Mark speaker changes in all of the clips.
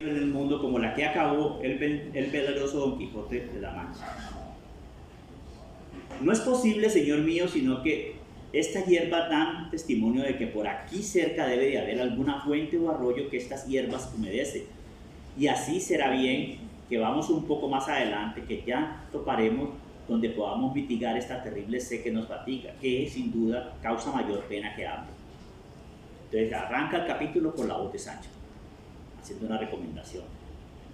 Speaker 1: en el mundo como la que acabó el peligroso Don Quijote de la Mancha. No es posible, Señor mío, sino que esta hierba dan testimonio de que por aquí cerca debe de haber alguna fuente o arroyo que estas hierbas humedece. Y así será bien que vamos un poco más adelante, que ya toparemos donde podamos mitigar esta terrible sed que nos fatiga, que sin duda causa mayor pena que hambre. Entonces arranca el capítulo por la voz de Sancho, haciendo una recomendación.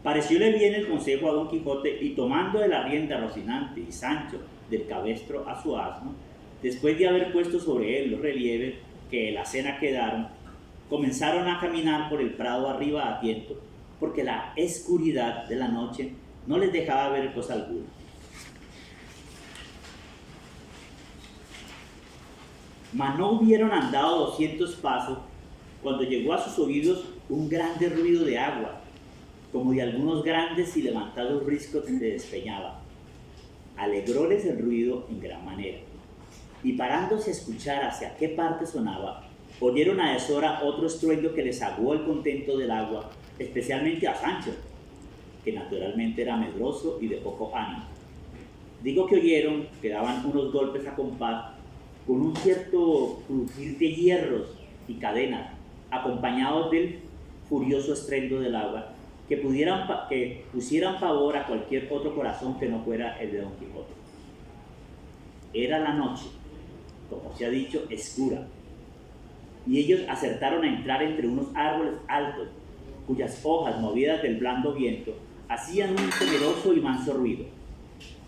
Speaker 1: Parecióle bien el consejo a Don Quijote, y tomando de la rienda a Rocinante y Sancho del cabestro a su asno, después de haber puesto sobre él los relieves que de la cena quedaron, comenzaron a caminar por el prado arriba a tiento, porque la escuridad de la noche no les dejaba ver cosa alguna. Mas no hubieron andado 200 pasos cuando llegó a sus oídos un grande ruido de agua, como de algunos grandes y levantados riscos que se despeñaban. Alegróles el ruido en gran manera, y parándose a escuchar hacia qué parte sonaba, oyeron a deshora otro estruendo que les aguó el contento del agua, especialmente a Sancho, que naturalmente era medroso y de poco ánimo. Digo que oyeron que daban unos golpes a compás, con un cierto crujir de hierros y cadenas, acompañados del furioso estruendo del agua, que pusieran pavor a cualquier otro corazón que no fuera el de Don Quijote. Era la noche, como se ha dicho, oscura, y ellos acertaron a entrar entre unos árboles altos, cuyas hojas, movidas del blando viento, hacían un temeroso y manso ruido,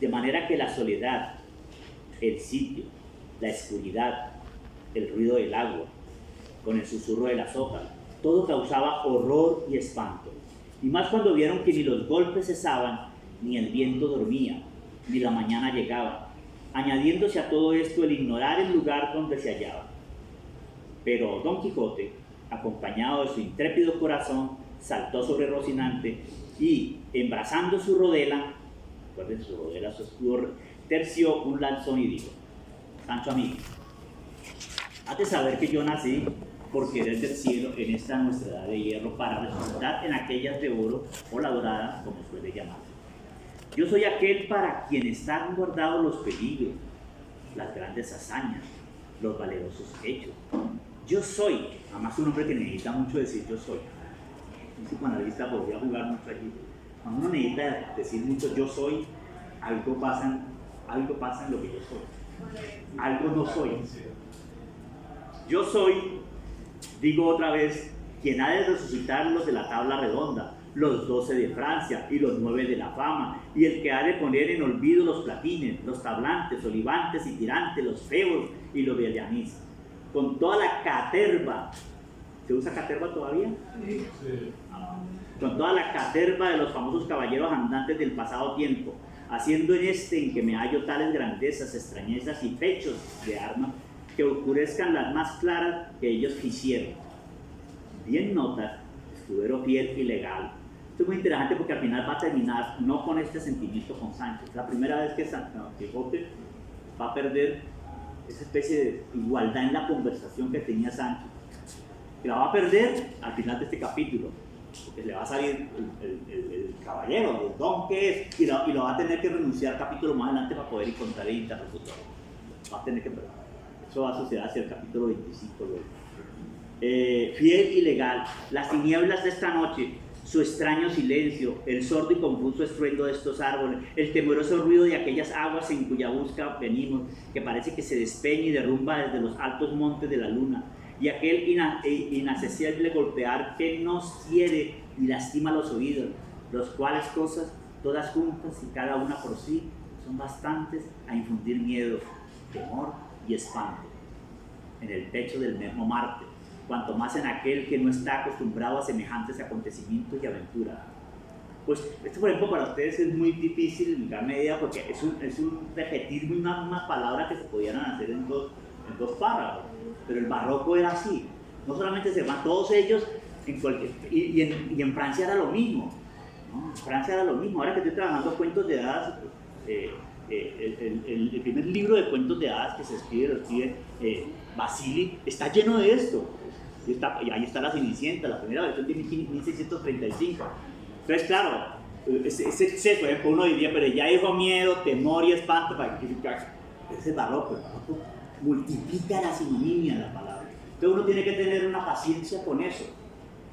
Speaker 1: de manera que la soledad, el sitio, la oscuridad, el ruido del agua, con el susurro de las hojas, todo causaba horror y espanto, y más cuando vieron que ni los golpes cesaban, ni el viento dormía, ni la mañana llegaba, añadiéndose a todo esto el ignorar el lugar donde se hallaba. Pero Don Quijote, acompañado de su intrépido corazón, saltó sobre Rocinante y, embrazando su rodela, recuerden su rodela, su escudo, terció un lanzón y dijo: Sancho amigo, has de saber que yo nací por querer del cielo en esta nuestra edad de hierro para resucitar en aquellas de oro o la dorada, como suele llamar. Yo soy aquel para quien están guardados los peligros, las grandes hazañas, los valerosos hechos. Yo soy, además un hombre que necesita mucho decir yo soy. Un psicoanalista podría jugar mucho allí. Cuando uno necesita decir mucho yo soy, algo pasa en lo que yo soy. Algo no soy. Yo soy, digo otra vez, quien ha de resucitar los de la tabla redonda, los 12 de Francia y los 9 de la fama, y el que ha de poner en olvido los platines, los tablantes, olivantes y tirantes, los feos y los de anís, con toda la caterva. ¿Se usa caterva todavía? Sí. Con toda la caterva de los famosos caballeros andantes del pasado tiempo, haciendo en este en que me hallo tales grandezas, extrañezas y pechos de armas que oscurezcan las más claras que ellos quisieron. Bien notas, escudero fiel y legal. Esto es muy interesante porque al final va a terminar no con este sentimiento con Sancho. Es la primera vez que Don Quijote va a perder esa especie de igualdad en la conversación que tenía Sancho. Y la va a perder al final de este capítulo, porque le va a salir el caballero, el don que es, y lo va a tener que renunciar capítulo más adelante para poder encontrar el interlocutor. Va a tener que perder. Eso va a suceder hacia el capítulo 25 luego. Fiel y legal, las tinieblas de esta noche, su extraño silencio, el sordo y confuso estruendo de estos árboles, el temeroso ruido de aquellas aguas en cuya busca venimos, que parece que se despeña y derrumba desde los altos montes de la luna, y aquel inaccesible golpear que nos hiere y lastima los oídos, los cuales cosas, todas juntas y cada una por sí, son bastantes a infundir miedo, temor y espanto en el pecho del mismo Marte, cuanto más en aquel que no está acostumbrado a semejantes acontecimientos y aventuras. Pues esto, por ejemplo, para ustedes es muy difícil en gran medida porque es un repetir unas palabras que se pudieran hacer en dos párrafos, pero el barroco era así. No solamente se van todos ellos, y en Francia era lo mismo, ¿no? En Francia era lo mismo. Ahora que estoy trabajando cuentos de hadas, el primer libro de cuentos de hadas que se escribe, Basili, está lleno de esto. Y ahí está la Cenicienta, la primera versión de 1635. Entonces, claro, ese exceso, por ejemplo, uno diría, pero ya dijo miedo, temor y espanto para justificar. Ese es barroco, el barroco multiplica la sinonimia de la palabra. Entonces uno tiene que tener una paciencia con eso.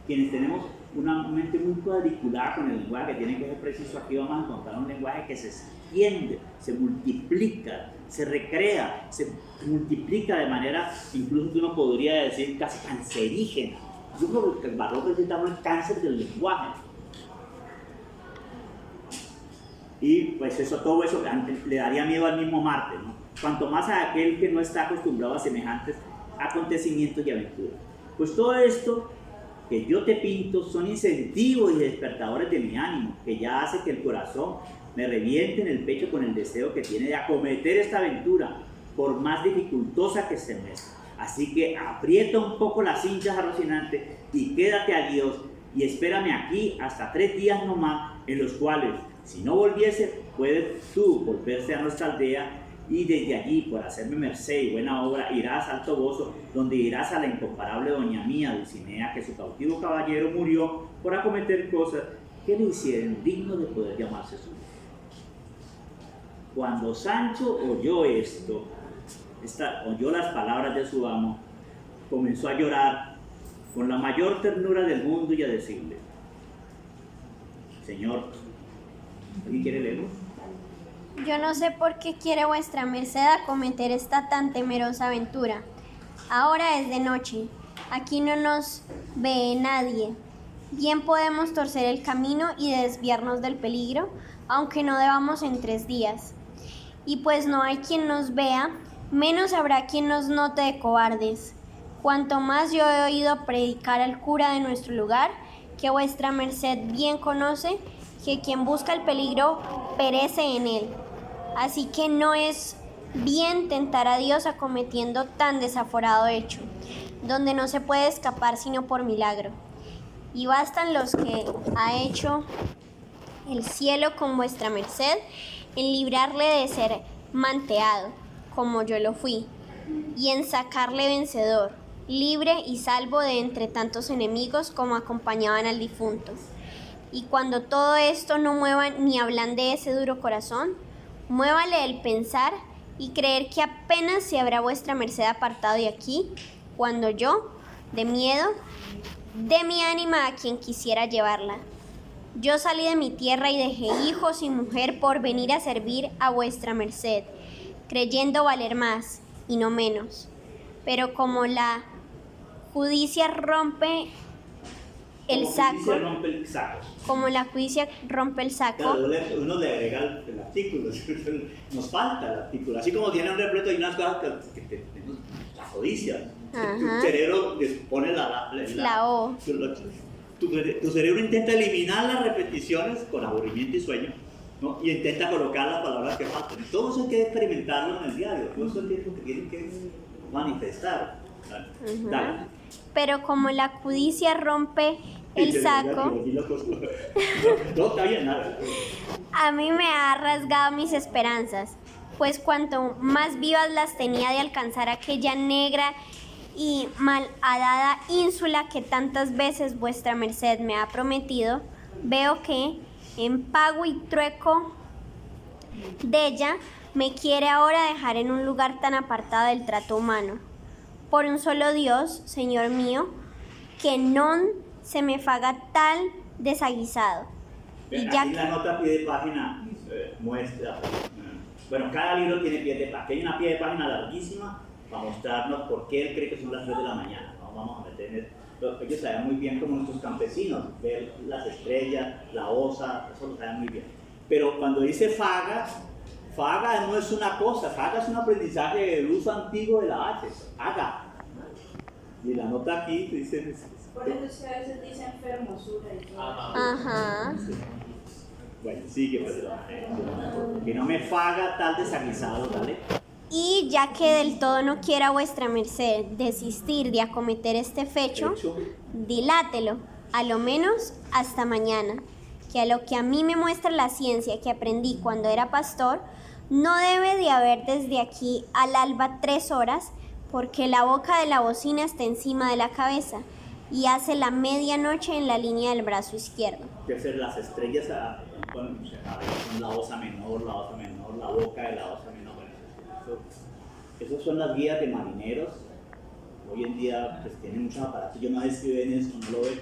Speaker 1: Quienes tenemos una mente muy cuadriculada con el lenguaje, que tiene que ser preciso, aquí vamos a encontrar un lenguaje que se extiende, se multiplica, se recrea, se multiplica de manera, incluso que uno podría decir, casi cancerígena. Yo creo que el barroco es el cáncer del lenguaje. Y pues todo eso le daría miedo al mismo Marte, ¿no? Cuanto más a aquel que no está acostumbrado a semejantes acontecimientos y aventuras. Pues todo esto que yo te pinto son incentivos y despertadores de mi ánimo, que ya hace que el corazón me reviente en el pecho con el deseo que tiene de acometer esta aventura, por más dificultosa que se me sea. Así que aprieta un poco las cinchas, Rocinante, y quédate a Dios, y espérame aquí hasta 3 días nomás, en los cuales, si no volviese, puedes tú volverse a nuestra aldea, y desde allí, por hacerme merced y buena obra, irás al Toboso, donde irás a la incomparable doña mía, Dulcinea, que su cautivo caballero murió por acometer cosas que le hicieron digno de poder llamarse su hijo. Cuando Sancho oyó esto, oyó las palabras de su amo, comenzó a llorar con la mayor ternura del mundo y a decirle: Señor, ¿alguien quiere leerlo?
Speaker 2: Yo no sé por qué quiere vuestra merced acometer esta tan temerosa aventura. Ahora es de noche, aquí no nos ve nadie. Bien podemos torcer el camino y desviarnos del peligro, aunque no debamos en 3 días. Y pues no hay quien nos vea, menos habrá quien nos note de cobardes. Cuanto más yo he oído predicar al cura de nuestro lugar, que vuestra merced bien conoce, que quien busca el peligro perece en él. Así que no es bien tentar a Dios acometiendo tan desaforado hecho, donde no se puede escapar sino por milagro. Y bastan los que ha hecho el cielo con vuestra merced en librarle de ser manteado, como yo lo fui, y en sacarle vencedor, libre y salvo de entre tantos enemigos como acompañaban al difunto. Y cuando todo esto no mueva ni ablande ese duro corazón, muévale el pensar y creer que apenas se habrá vuestra merced apartado de aquí, cuando yo, de miedo, dé mi ánima a quien quisiera llevarla. Yo salí de mi tierra y dejé hijos y mujer por venir a servir a vuestra merced, creyendo valer más y no menos. Pero como la judicia rompe el saco, como la judicia rompe el saco,
Speaker 1: claro, uno le agrega el artículo, nos falta el artículo, así como tiene un repleto y unas cosas que tenemos, la codicia. Tu cerebro pone la O. Tu cerebro intenta eliminar las repeticiones con aburrimiento y sueño, ¿no? Y intenta colocar las palabras que faltan. Todo eso hay que experimentarlo en el diario, todo eso es lo que tienen que manifestar. Dale.
Speaker 2: Pero como la judicia rompe el saco,
Speaker 1: no, está bien, nada.
Speaker 2: A mí me ha rasgado mis esperanzas, pues cuanto más vivas las tenía de alcanzar aquella negra y malhadada ínsula que tantas veces vuestra merced me ha prometido, veo que, en pago y trueco de ella, me quiere ahora dejar en un lugar tan apartado del trato humano. Por un solo Dios, Señor mío, que non se me faga tal desaguisado.
Speaker 1: Y ya aquí la nota pie de página muestra, bueno, cada libro tiene pie de página, hay una pie de página larguísima para mostrarnos por qué él cree que son las 3 de la mañana. No vamos a meter en eso. Ellos saben muy bien como nuestros campesinos, ver las estrellas, la osa, eso lo saben muy bien. Pero cuando dice faga no es una cosa, faga es un aprendizaje del uso antiguo de la H, haga. Y la nota aquí dice...
Speaker 3: Por eso es que a veces dicen fermosura y todo.
Speaker 2: Ajá.
Speaker 1: Sí. Bueno, sigue, perdón. Que no me faga tal desaguisado, ¿vale?
Speaker 2: Y ya que del todo no quiera vuestra merced desistir de acometer este fecho, dilátelo, a lo menos hasta mañana, que a lo que a mí me muestra la ciencia que aprendí cuando era pastor, no debe de haber desde aquí al alba 3 horas porque la boca de la bocina está encima de la cabeza y hace la medianoche en la línea del brazo izquierdo.
Speaker 1: Debe ser las estrellas, son la osa menor, la boca de la osa menor. Esas son las guías de marineros. Hoy en día pues tienen muchos aparatos, yo no sé si ven eso, no lo ven,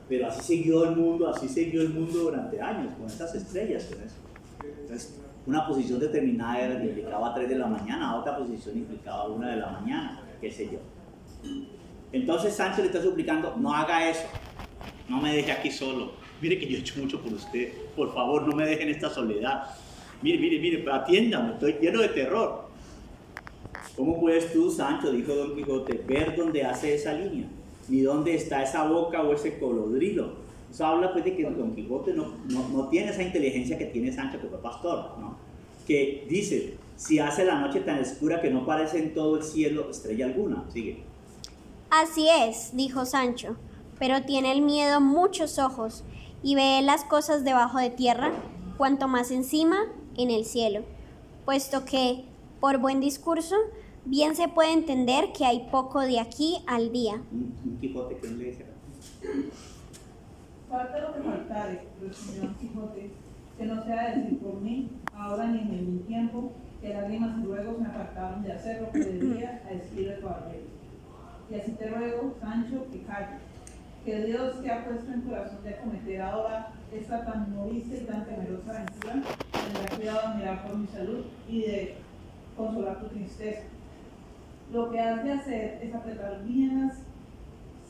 Speaker 1: pero así siguió el mundo durante años, con esas estrellas, con eso. Entonces, una posición determinada implicaba 3 de la mañana, otra posición implicaba 1 de la mañana, qué sé yo. Entonces Sancho le está suplicando, no haga eso, no me deje aquí solo, mire que yo he hecho mucho por usted, por favor no me deje en esta soledad, mire, pero atiéndame, estoy lleno de terror. ¿Cómo puedes tú, Sancho, dijo Don Quijote, ver dónde hace esa línea? Ni dónde está esa boca o ese cocodrilo. Eso habla pues de que Don Quijote no tiene esa inteligencia que tiene Sancho, que fue pastor, ¿no? Que dice, si hace la noche tan oscura que no parece en todo el cielo estrella alguna. Sigue.
Speaker 2: Así es, dijo Sancho, pero tiene el miedo muchos ojos y ve las cosas debajo de tierra, cuanto más encima en el cielo, puesto que, por buen discurso, bien se puede entender que hay poco de aquí al día.
Speaker 1: Un Quijote que no le dice.
Speaker 3: Falta lo que faltare, respondió Don Quijote, que no sea decir por mí, ahora ni en mi tiempo, que lágrimas y ruegos me apartaron de hacer lo que debía a estilo de caballero. Y así te ruego, Sancho, que calles, que Dios te ha puesto en corazón de acometer ahora esta tan novicia y tan temerosa aventura, tendrá cuidado de mirar por mi salud y de consolar tu tristeza. Lo que has de hacer es apretar bien las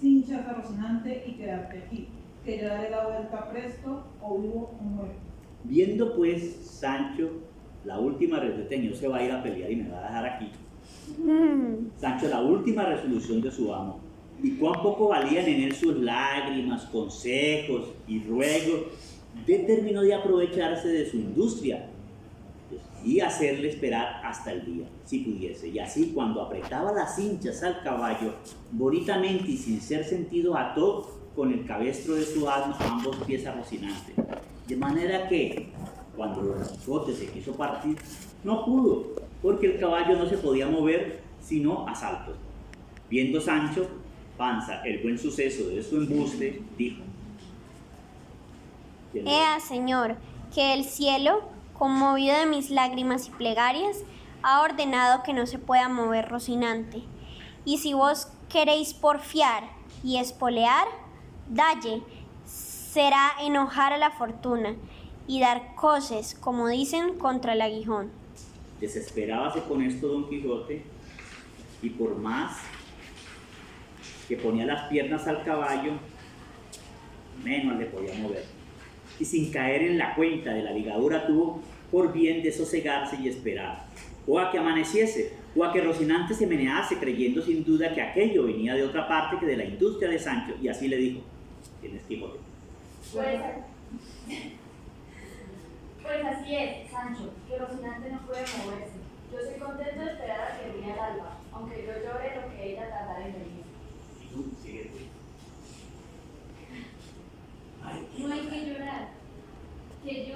Speaker 3: cinchas a Rocinante y quedarte aquí, que yo daré la vuelta presto, o vivo o muerto.
Speaker 1: Viendo pues Sancho la última resolución, yo se va a ir a pelear y me va a dejar aquí. Sancho, la última resolución de su amo, y cuán poco valían en él sus lágrimas, consejos y ruegos, determinó de aprovecharse de su industria y hacerle esperar hasta el día, si pudiese. Y así, cuando apretaba las cinchas al caballo, bonitamente y sin ser sentido, ató con el cabestro de su asno ambos pies a Rocinante. De manera que, cuando Don Quijote se quiso partir, no pudo, porque el caballo no se podía mover sino a saltos. Viendo Sancho Panza el buen suceso de su embuste, dijo:
Speaker 2: Ea, Señor, que el cielo, conmovido de mis lágrimas y plegarias, ha ordenado que no se pueda mover Rocinante. Y si vos queréis porfiar y espolear, dalle, será enojar a la fortuna y dar coces, como dicen, contra el aguijón.
Speaker 1: Desesperábase con esto Don Quijote, y por más que ponía las piernas al caballo, menos le podía mover. Y sin caer en la cuenta de la ligadura, tuvo por bien de sosegarse y esperar, o a que amaneciese, o a que Rocinante se menease, creyendo sin duda que aquello venía de otra parte que de la industria de Sancho. Y así le dijo: ¿Tienes Quijote?
Speaker 4: Pues así es, Sancho, que Rocinante no puede moverse. Yo soy contento de esperar a que brille el alba, aunque yo llore lo que ella tardará en venir.
Speaker 1: Y tú, sigue tú.
Speaker 4: No hay que llorar, que yo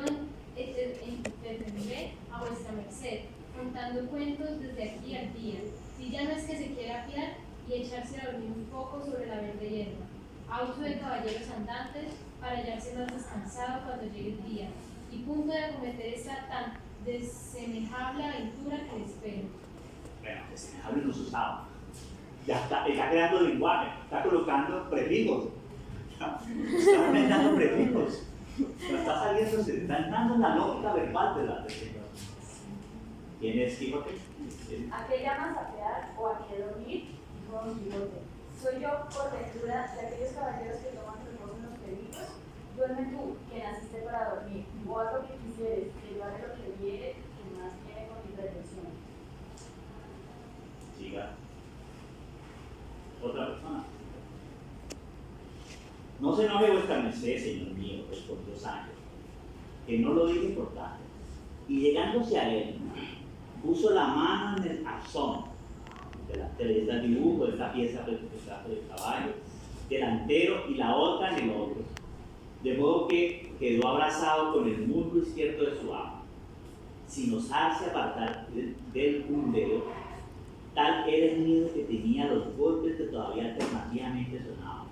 Speaker 4: entretendré a vuestra merced, contando cuentos desde aquí al día, si ya no es que se quiera apiar y echarse a dormir un poco sobre la verde hierba, a uso de caballeros andantes, para hallarse más descansado cuando llegue el día, y punto de acometer esta tan desemejable aventura que le espero.
Speaker 1: Bueno, desemejable no se usaba. Ya está creando lenguaje, está colocando prefijos. Está inventando prefijos. No está saliendo, se está entrando en la lógica verbal de la tercera. ¿Quién es Quijote?
Speaker 4: ¿A qué llamas apear o a qué dormir? Dijo Don Quijote. ¿Soy yo, por ventura, de aquellos caballeros que toman reposo en los peligros? Duerme tú, que naciste para dormir, o haz lo que quisieres, que yo haré lo que viere, que más viene con mi pretensión.
Speaker 1: Siga. Otra persona. No se enoje vuestra merced, señor mío, respondió Sancho, que no lo dije por tanto. Y llegándose a él, puso la mano en el arzón del dibujo de esta pieza del caballo delantero y la otra en el otro, de modo que quedó abrazado con el muslo izquierdo de su amo, sin osarse apartar del un dedo, Tal era el miedo que tenía los golpes que todavía alternativamente sonaban.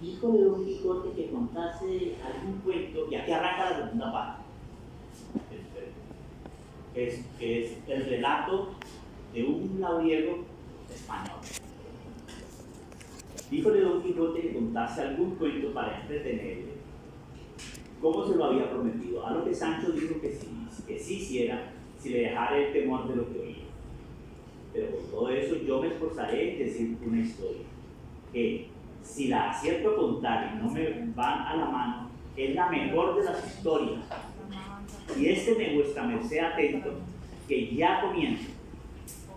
Speaker 1: Díjole Don Quijote que contase algún cuento, y aquí arranca la segunda parte, que es el relato de un labriego español. Díjole Don Quijote que contase algún cuento para entretenerle, como se lo había prometido, a lo que Sancho dijo que sí hiciera, si le dejara el temor de lo que oía. Pero por todo eso yo me esforzaré en decir una historia, que si la acierto a contar y no me van a la mano, es la mejor de las historias. Y me vuestra merced atento, que ya comienza.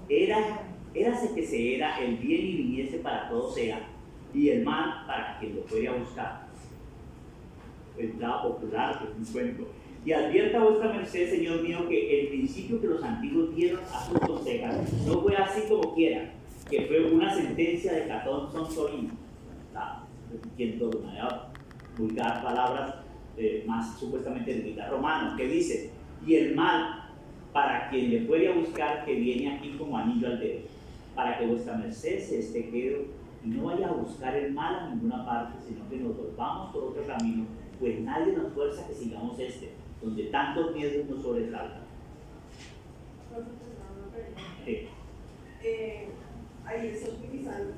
Speaker 1: Érase que se era el bien y viniese para todo sea, y el mal para quien lo fuere a buscar. Entrada popular, que es un cuento. Y advierta vuestra merced, señor mío, que el principio que los antiguos dieron a sus consejas no fue así como quiera, que fue una sentencia de Catón Sonsorino, repitiendo de manera vulgar palabras más supuestamente del militar romano, que dice: y el mal para quien le fuere a buscar, que viene aquí como anillo al dedo, para que vuestra merced se esté quedo y no vaya a buscar el mal a ninguna parte, sino que nos volvamos por otro camino, pues nadie nos fuerza que sigamos donde tantos miedos nos sobresaltan. Sí.
Speaker 5: Ahí está utilizando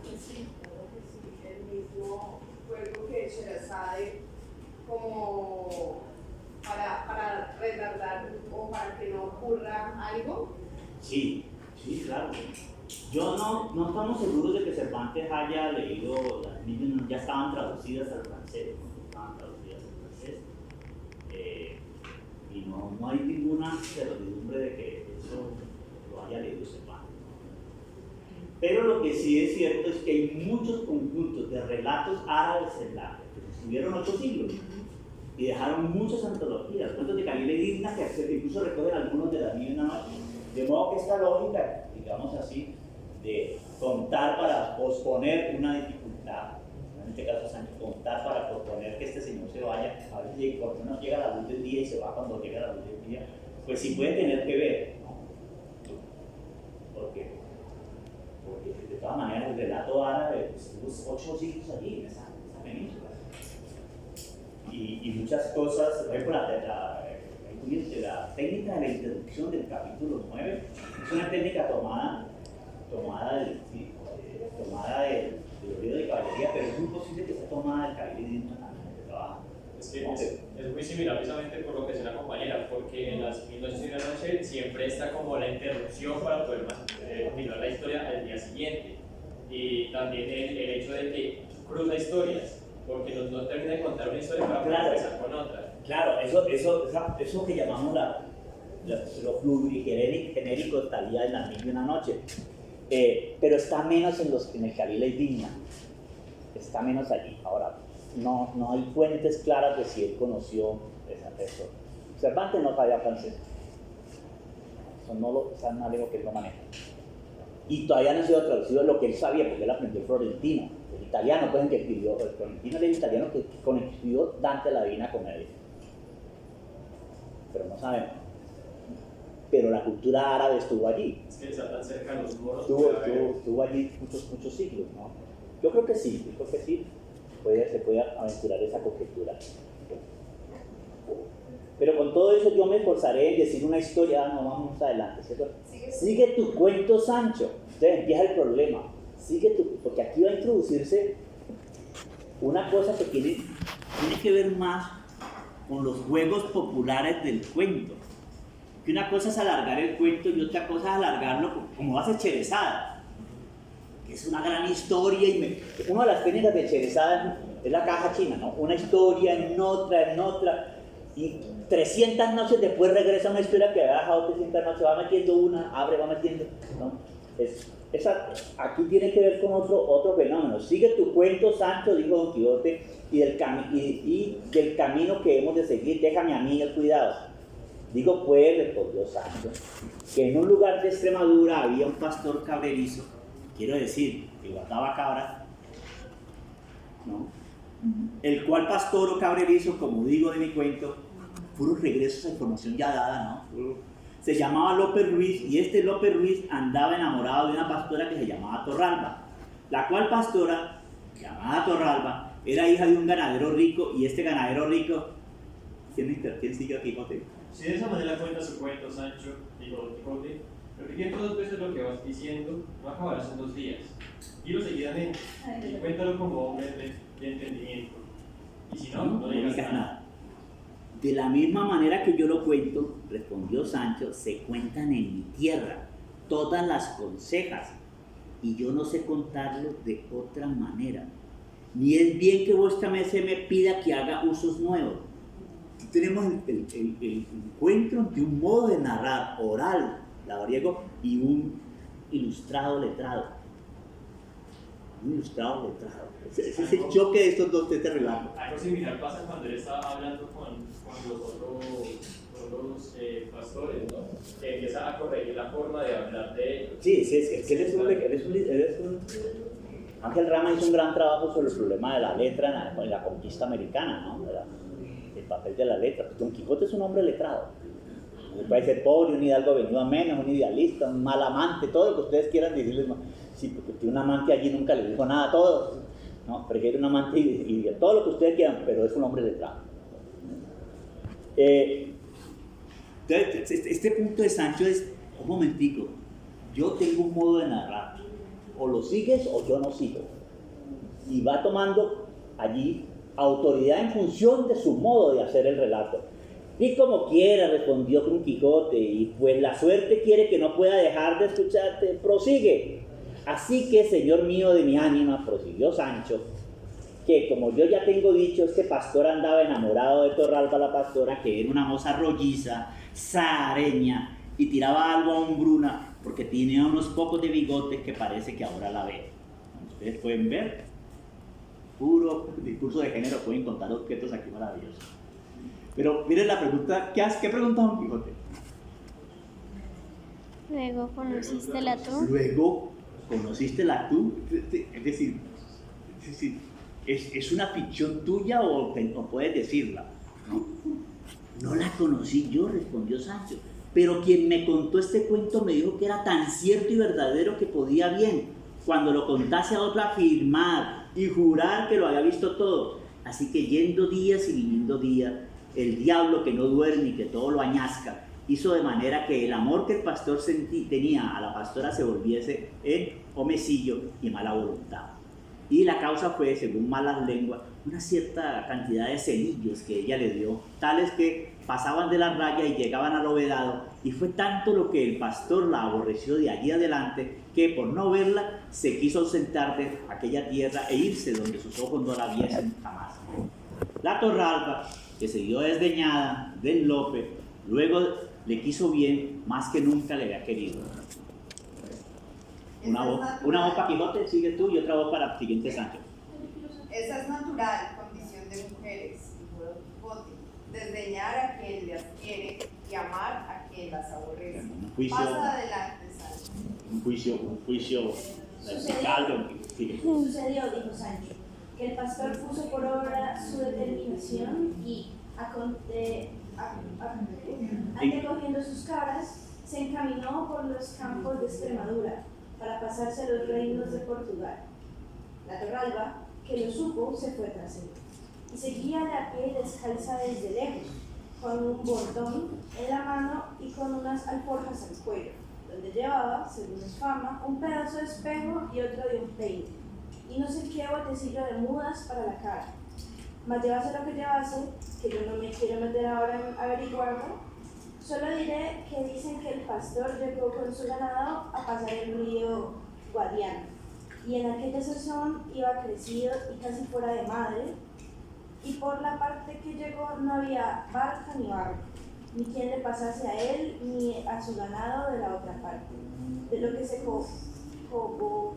Speaker 5: el mismo juego que Sherazade como para retardar o para que no ocurra algo.
Speaker 1: Sí, claro. Yo no estamos seguros de que Cervantes haya leído, las Biblias ya estaban traducidas al francés, y no hay ninguna certidumbre de que eso lo haya leído Cervantes. Pero lo que sí es cierto es que hay muchos conjuntos de relatos árabes en la que estuvieron 8 siglos y dejaron muchas antologías, cuentos de Calila y Digna, que incluso recogen algunos de la Biblia, de modo que esta lógica, digamos así, de contar para posponer una dificultad, en este caso Sancho, contar para posponer que este señor se vaya, a veces porque no llega a la luz del día y se va cuando llega a la luz del día, pues sí puede tener que ver, ¿no? Porque de todas maneras el relato árabe estuvo 8 siglos allí, en esa península. Y muchas cosas, por ejemplo, la técnica de la introducción del capítulo 9 es una técnica tomada del libro de caballería, pero es muy posible que sea tomada del caballería de trabajo.
Speaker 6: Es muy similar precisamente por lo que decía la compañera, porque en las 1000 noches y una noche siempre está como la interrupción para poder continuar la historia al día siguiente. Y también el hecho de que cruza historias, porque no termina de contar una historia para poder empezar con otra.
Speaker 1: Claro, eso que llamamos lo plurigenérico estaría en las 1000 y una noche. Pero está menos en el Calila y Digna, está menos allí. Ahora, no hay fuentes claras de si él conoció esa persona. Cervantes no sabía francés, eso no algo que él no maneja. Y todavía no ha sido traducido lo que él sabía, porque él aprendió florentino, el italiano, pues, que escribió, el florentino es el italiano que escribió Dante la Divina Comedia. Pero no sabemos. Pero la cultura árabe estuvo allí.
Speaker 6: Es que está tan cerca de los moros.
Speaker 1: Estuvo allí muchos siglos, ¿no? Yo creo que sí, se puede aventurar esa conjetura. Pero con todo eso yo me esforzaré en decir una historia, no vamos adelante, ¿cierto? Sigue tu cuento, Sancho. Entonces empieza el problema. Porque aquí va a introducirse una cosa que tiene que ver más con los juegos populares del cuento. Que una cosa es alargar el cuento y otra cosa es alargarlo como hace Sherezada, que es una gran historia. Una de las técnicas de Sherezada es la caja china, ¿no? Una historia en otra, y 300 noches después regresa una historia que había dejado 300 noches, va metiendo una, va metiendo, ¿no? Aquí tiene que ver con otro fenómeno. Sigue tu cuento, Sancho, dijo Don Quijote, y del camino que hemos de seguir, déjame a mí el cuidado. Digo pues, respondió Sancho, que en un lugar de Extremadura había un pastor cabrerizo, quiero decir, que guardaba cabras, ¿no? El cual pastor o cabrerizo, como digo de mi cuento, puros regresos a información ya dada, ¿no? se llamaba López Ruiz, y este López Ruiz andaba enamorado de una pastora que se llamaba Torralba, la cual pastora, llamada Torralba, era hija de un ganadero rico, y este ganadero rico, ¿quién sigue aquí, Quijote?
Speaker 6: Si de esa manera cuenta su cuento, Sancho, dijo Quijote, repitiendo 2 veces lo que vas diciendo, no acabarás en 2 días. Dilo seguidamente, y cuéntalo como hombre de entendimiento. Y si no, no digas nada.
Speaker 1: De la misma manera que yo lo cuento, respondió Sancho, se cuentan en mi tierra todas las consejas, y yo no sé contarlo de otra manera. Ni es bien que vuestra merced me pida que haga usos nuevos. Aquí tenemos el encuentro entre un modo de narrar oral, laboriego, y un ilustrado letrado. Un ilustrado letrado. Ese es el choque de estos dos textos relatos.
Speaker 6: Algo similar pasa cuando él está hablando con los otros pastores, ¿no? Que empieza a corregir la forma de hablar de ellos.
Speaker 1: Sí, es que él es un Ángel Rama hizo un gran trabajo sobre el problema de la letra en la conquista americana, ¿no? El papel de la letra. Don Quijote es un hombre letrado. Puede ser pobre, un hidalgo venido a menos, un idealista, un mal amante, todo lo que ustedes quieran decirles. Sí, porque tiene un amante allí, nunca le dijo nada a todos. No, prefiere un amante y todo lo que ustedes quieran, pero es un hombre letrado. Este punto de Sancho es, un momentico, yo tengo un modo de narrar, o lo sigues o yo no sigo. Y va tomando allí autoridad en función de su modo de hacer el relato. Y como quiera, respondió Don Quijote, y pues la suerte quiere que no pueda dejar de escucharte, prosigue. Así que, señor mío de mi ánima, prosiguió Sancho, que como yo ya tengo dicho, este pastor andaba enamorado de Torralba la pastora, que era una moza rolliza, sahareña, y tiraba algo a hombruna, porque tenía unos pocos de bigotes que parece que ahora la ve. Como ustedes pueden ver, puro discurso de género, pueden contar objetos aquí maravillosos. Pero miren la pregunta, ¿qué pregunta Don Quijote?
Speaker 2: Luego conociste la tú.
Speaker 1: Luego conociste la tú, es decir, ¿es una ficción tuya o puedes decirla? No la conocí yo, respondió Sancho, pero quien me contó este cuento me dijo que era tan cierto y verdadero que podía bien, cuando lo contase a otro, afirmar y jurar que lo había visto todo. Así que yendo días y viniendo días, el diablo que no duerme y que todo lo añasca, hizo de manera que el amor que el pastor tenía a la pastora se volviese en homecillo y mala voluntad. Y la causa fue, según malas lenguas, una cierta cantidad de celillos que ella le dio, tales que pasaban de la raya y llegaban al vedado, y fue tanto lo que el pastor la aborreció de allí adelante, que por no verla se quiso ausentar de aquella tierra e irse donde sus ojos no la viesen jamás. La Torralba, que se dio desdeñada del Lope, luego le quiso bien más que nunca le había querido. Una voz para Quijote, sigue tú, y otra voz para el siguiente Sancho.
Speaker 5: Esa es natural condición de mujeres, dijo Don Quijote, desdeñar a quien las quiere y amar a quien las aborrece. Pasa adelante, Sancho.
Speaker 1: Un juicio vertical, Don Quijote.
Speaker 7: Sucedió, dijo Sancho, que el pastor puso por obra su determinación y, antecogiendo sus cabras, se encaminó por los campos de Extremadura para pasarse a los reinos de Portugal. La Torralba, que lo supo, se fue tras él, y seguía de a pie descalza desde lejos, con un bordón en la mano y con unas alforjas al cuello, donde llevaba, según su fama, un pedazo de espejo y otro de un peine, y no sé qué botecillo de mudas para la cara. Mas llevase lo que llevase, que yo no me quiero meter ahora en averiguarlo, solo diré que dicen que el pastor llegó con su ganado a pasar el río Guadiana, y en aquella sazón iba crecido y casi fuera de madre, y por la parte que llegó no había barca ni barco, ni quien le pasase a él ni a su ganado de la otra parte, de lo que se
Speaker 1: congojó,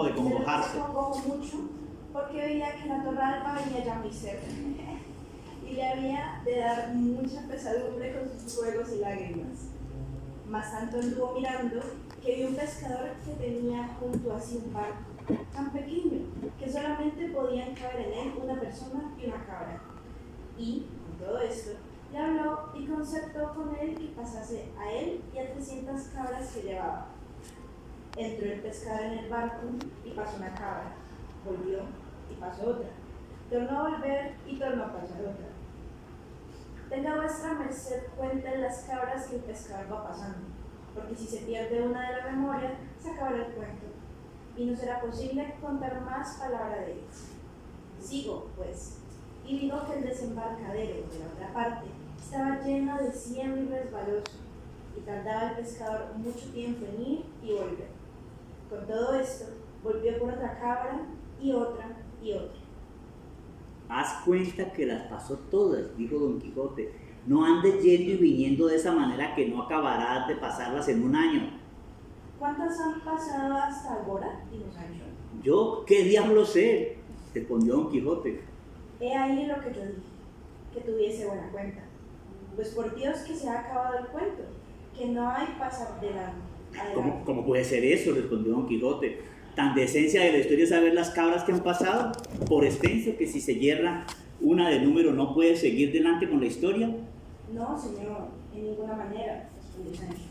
Speaker 1: de congojarse.
Speaker 7: Congojó mucho, porque veía que la Torralba venía ya muy cerca, y le había de dar mucha pesadumbre con sus ruegos y lágrimas. Mas tanto anduvo mirando que vio un pescador que tenía junto a sí un barco tan pequeño que solamente podían caber en él una persona y una cabra. Y, con todo esto, Le habló y concertó con él que pasase a él y a 300 cabras que llevaba. Entró el pescador en el barco y pasó una cabra. Volvió y pasó otra. Tornó a volver y tornó a pasar otra. Tenga vuestra merced cuenta en las cabras que el pescador va pasando, porque si se pierde una de la memoria, se acabará el cuento, y no será posible contar más palabra de ellas. Sigo, pues, y digo que el desembarcadero de la otra parte estaba lleno de cieno y resbaloso, y tardaba el pescador mucho tiempo en ir y volver. Con todo esto, volvió por otra cabra, y otra, y otra.
Speaker 1: Haz cuenta que las pasó todas, dijo Don Quijote. No andes yendo y viniendo de esa manera que no acabarás de pasarlas en un año.
Speaker 7: ¿Cuántas han pasado hasta ahora? Dijo Sancho.
Speaker 1: ¿Yo qué diablo sé?, respondió Don Quijote.
Speaker 7: He ahí lo que yo dije, que tuviese buena cuenta. Pues por Dios que se ha acabado el cuento, que no hay pasar adelante.
Speaker 1: ¿Cómo puede ser eso?, respondió Don Quijote. Tan de esencia de la historia es saber las cabras que han pasado, por extenso que si se yerra una de número no puede seguir delante con la historia.
Speaker 7: No, señor, en ninguna manera, respondió Sancho.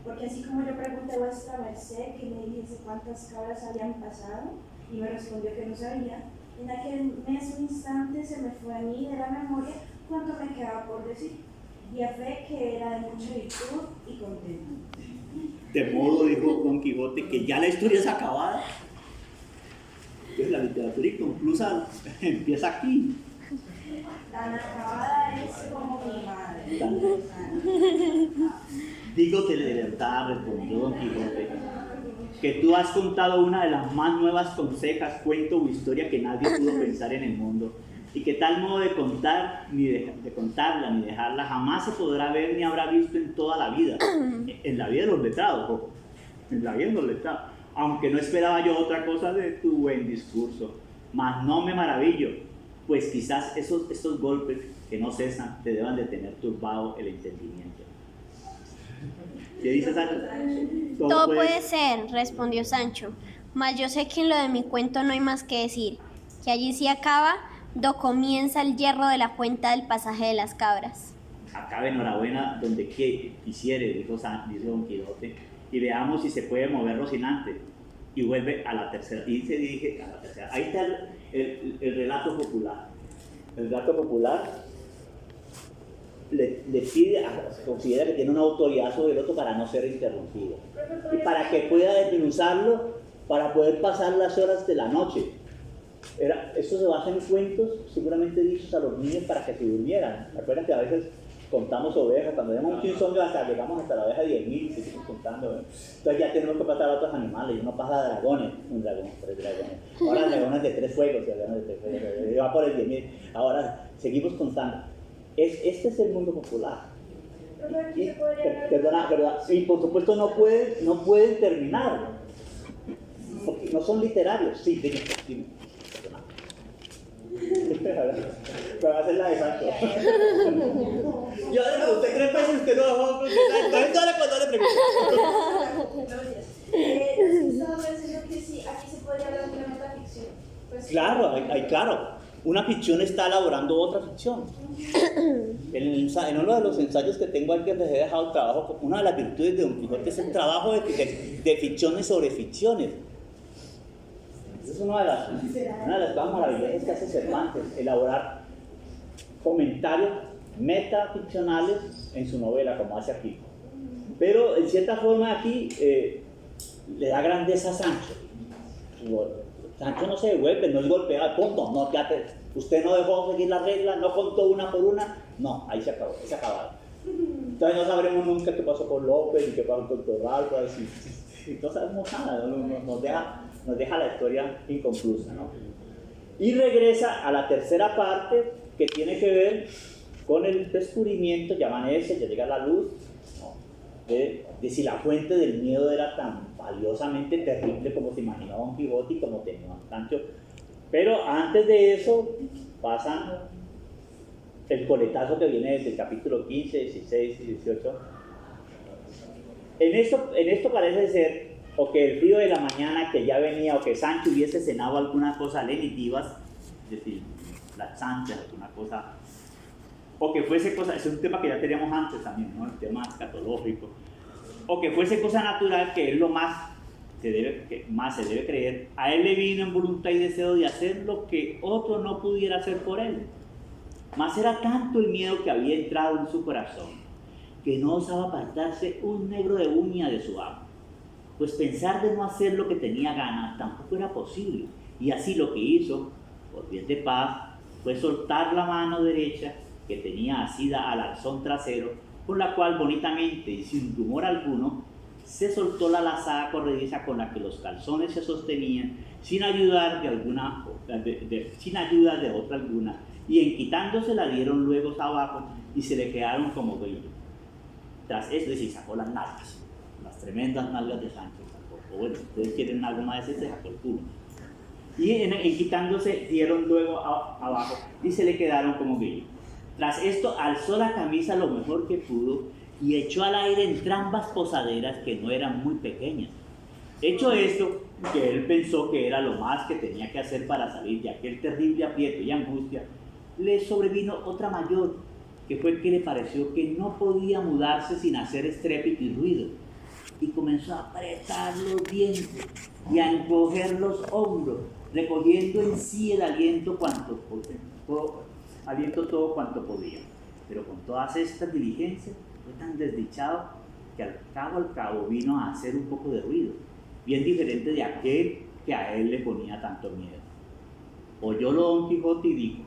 Speaker 7: Porque así como yo pregunté a vuestra merced que me dijese cuántas cabras habían pasado, y me respondió que no sabía, en aquel mismo instante se me fue a mí de la memoria cuánto me quedaba por decir, y a fe que era de mucha virtud y contento.
Speaker 1: De modo, dijo Don Quijote, que ya la historia es acabada. Pues la literatura inconclusa empieza aquí.
Speaker 7: Tan acabada es como mi madre.
Speaker 1: Dígote de verdad, respondió Don Quijote, que tú has contado una de las más nuevas consejas, cuento o historia que nadie pudo pensar en el mundo, y que tal modo de contar, de contarla ni dejarla jamás se podrá ver ni habrá visto en toda la vida, en la vida de los letrados, ojo, en la vida de los letrados, aunque no esperaba yo otra cosa de tu buen discurso, mas no me maravillo, pues quizás estos golpes que no cesan te deban de tener turbado el entendimiento. ¿Qué dices, Sancho?
Speaker 2: Todo puede ser, respondió Sancho, mas yo sé que en lo de mi cuento no hay más que decir, que allí sí acaba do comienza el hierro de la cuenta del pasaje de las cabras.
Speaker 1: Acabe enhorabuena donde quisiere, dijo Don Quijote, y veamos si se puede mover Rocinante. Y vuelve a la tercera, y se dirige a la tercera. Ahí está el relato popular. El relato popular le pide, considera que tiene una autoridad sobre el otro para no ser interrumpido. Y para que pueda desmenuzarlo, para poder pasar las horas de la noche. Esto se basa en cuentos seguramente dichos a los niños para que se durmieran. ¿Recuerdan que a veces contamos ovejas? Cuando vemos un insomnio llegamos hasta la oveja 10.000 y seguimos contando. Entonces ya tenemos que pasar a otros animales. Y uno pasa a dragones, un dragón, 3 dragones. Ahora dragones de 3 fuegos, va por el 10.000. Ahora seguimos contando. Este es el mundo popular. Perdona, y por supuesto no pueden terminar. Porque no son literarios. Sí, dime. Para hacer la de Sancho. ¿Usted cree que usted no va a preguntar? Cuando le pregunto.
Speaker 7: Estaba pensando que sí, aquí se podría hablar de una metaficción. Pues,
Speaker 1: Claro. Una ficción está elaborando otra ficción. En uno de los ensayos que tengo aquí les he dejado trabajo. Una de las virtudes de Don Quijote es el trabajo de ficciones sobre ficciones. Es una de las cosas maravillosas que hace Cervantes, elaborar comentarios metaficcionales en su novela, como hace aquí. Pero en cierta forma aquí le da grandeza a Sancho. Sancho no se devuelve, no es golpeado, punto. No, usted no dejó seguir las reglas, no contó una por una. No, ahí se acabó, se acabaron. Entonces no sabremos nunca qué pasó con López y qué pasó con Torralba. No sabemos nada, nos deja la historia inconclusa, ¿no? Y regresa a la tercera parte que tiene que ver con el descubrimiento, ya amanece, ya llega la luz, ¿no? de si la fuente del miedo era tan valiosamente terrible como se imaginó Don Quijote y como tenía Sancho. Pero antes de eso pasa el coletazo que viene desde el capítulo 15, 16 y 18. En esto parece ser o que el frío de la mañana que ya venía, o que Sancho hubiese cenado alguna cosa lenitivas, es decir, laxantes, alguna cosa o que fuese cosa, es un tema que ya teníamos antes también, ¿no? El tema escatológico, o que fuese cosa natural, que es lo más que más se debe creer, a él le vino en voluntad y deseo de hacer lo que otro no pudiera hacer por él. Mas era tanto el miedo que había entrado en su corazón, que no osaba apartarse un negro de uña de su amo, pues pensar de no hacer lo que tenía ganas tampoco era posible, y así lo que hizo, por bien de paz, fue soltar la mano derecha que tenía asida al arzón trasero, con la cual bonitamente y sin rumor alguno se soltó la lazada corrediza con la que los calzones se sostenían, sin ayuda de otra alguna, y en quitándose la dieron luego abajo y se le quedaron como brillo. Tras esto sí sacó las nalgas, las tremendas nalgas de Sancho, o bueno, ustedes quieren algo más de ese, se sacó el culo. Y en quitándose dieron luego abajo y se le quedaron como brillo. Tras esto alzó la camisa lo mejor que pudo y echó al aire entrambas posaderas que no eran muy pequeñas. Hecho esto, que él pensó que era lo más que tenía que hacer para salir de aquel terrible aprieto y angustia, le sobrevino otra mayor, que fue que le pareció que no podía mudarse sin hacer estrépito y ruido, y comenzó a apretar los dientes y a encoger los hombros, recogiendo en sí el aliento todo cuanto podía. Pero con todas estas diligencias fue tan desdichado que al cabo vino a hacer un poco de ruido, bien diferente de aquel que a él le ponía tanto miedo. Oyólo Don Quijote y dijo: